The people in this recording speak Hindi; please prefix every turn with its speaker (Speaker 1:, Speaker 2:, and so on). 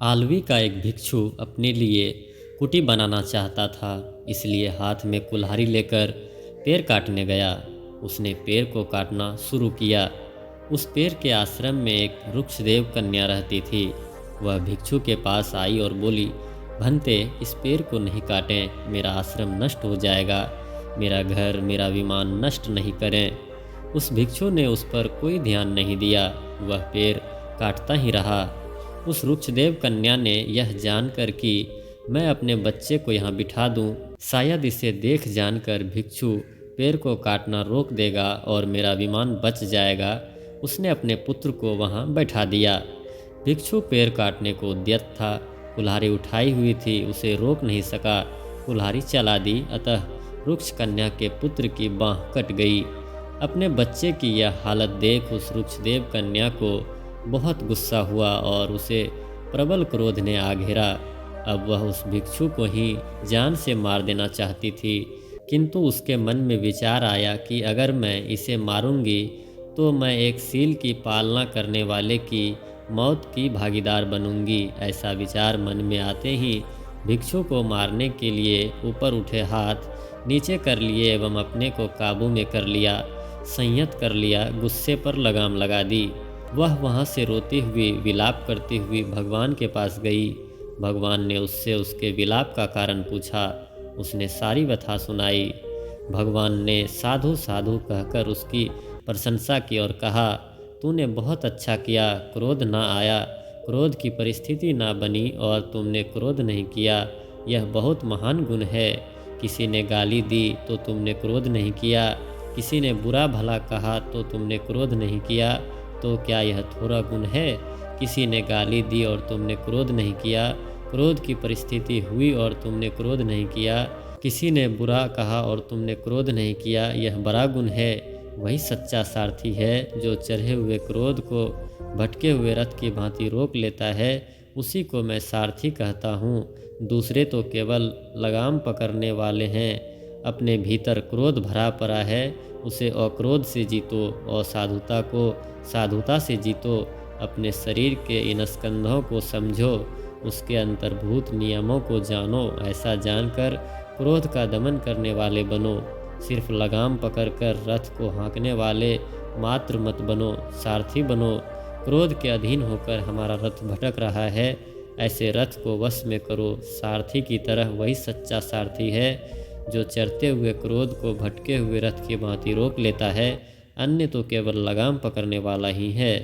Speaker 1: आलवी का एक भिक्षु अपने लिए कुटी बनाना चाहता था, इसलिए हाथ में कुल्हाड़ी लेकर पेड़ काटने गया। उसने पेड़ को काटना शुरू किया। उस पेड़ के आश्रम में एक वृक्षदेव कन्या रहती थी। वह भिक्षु के पास आई और बोली, भंते, इस पेड़ को नहीं काटें, मेरा आश्रम नष्ट हो जाएगा। मेरा घर, मेरा विमान नष्ट नहीं करें। उस भिक्षु ने उस पर कोई ध्यान नहीं दिया। वह पेड़ काटता ही रहा। उस वृक्षदेव कन्या ने यह जानकर कि मैं अपने बच्चे को यहाँ बिठा दूँ, शायद इसे देख जानकर भिक्षु पेड़ को काटना रोक देगा और मेरा विमान बच जाएगा, उसने अपने पुत्र को वहाँ बैठा दिया। भिक्षु पेड़ काटने को उद्यत था। कुल्हाड़ी उठाई हुई थी, उसे रोक नहीं सका। कुल्हाड़ी चला दी, अतः वृक्ष कन्या के पुत्र की बाँह कट गई। अपने बच्चे की यह हालत देख उस वृक्षदेव कन्या को बहुत गुस्सा हुआ और उसे प्रबल क्रोध ने आ घेरा। अब वह उस भिक्षु को ही जान से मार देना चाहती थी, किंतु उसके मन में विचार आया कि अगर मैं इसे मारूंगी तो मैं एक सील की पालना करने वाले की मौत की भागीदार बनूंगी। ऐसा विचार मन में आते ही भिक्षु को मारने के लिए ऊपर उठे हाथ नीचे कर लिए एवं अपने को काबू में कर लिया, संयत कर लिया, गुस्से पर लगाम लगा दी। वह वहाँ से रोती हुई, विलाप करती हुई भगवान के पास गई। भगवान ने उससे उसके विलाप का कारण पूछा। उसने सारी व्यथा सुनाई। भगवान ने साधु साधु कहकर उसकी प्रशंसा की और कहा, तूने बहुत अच्छा किया, क्रोध ना आया, क्रोध की परिस्थिति ना बनी और तुमने क्रोध नहीं किया। यह बहुत महान गुण है। किसी ने गाली दी तो तुमने क्रोध नहीं किया, किसी ने बुरा भला कहा तो तुमने क्रोध नहीं किया, तो क्या यह थोड़ा गुण है? किसी ने गाली दी और तुमने क्रोध नहीं किया, क्रोध की परिस्थिति हुई और तुमने क्रोध नहीं किया, किसी ने बुरा कहा और तुमने क्रोध नहीं किया, यह बड़ा गुण है। वही सच्चा सारथी है जो चढ़े हुए क्रोध को भटके हुए रथ की भांति रोक लेता है, उसी को मैं सारथी कहता हूँ। दूसरे तो केवल लगाम पकड़ने वाले हैं। अपने भीतर क्रोध भरा पड़ा है, उसे अक्रोध से जीतो, असाधुता को साधुता से जीतो। अपने शरीर के इन स्कंधों को समझो, उसके अंतर्भूत नियमों को जानो। ऐसा जानकर क्रोध का दमन करने वाले बनो। सिर्फ लगाम पकड़कर रथ को हाँकने वाले मात्र मत बनो, सारथी बनो। क्रोध के अधीन होकर हमारा रथ भटक रहा है, ऐसे रथ को वश में करो। सारथी की तरह वही सच्चा सारथी है जो चढ़ते हुए क्रोध को भटके हुए रथ की भांति रोक लेता है, अन्य तो केवल लगाम पकड़ने वाला ही है।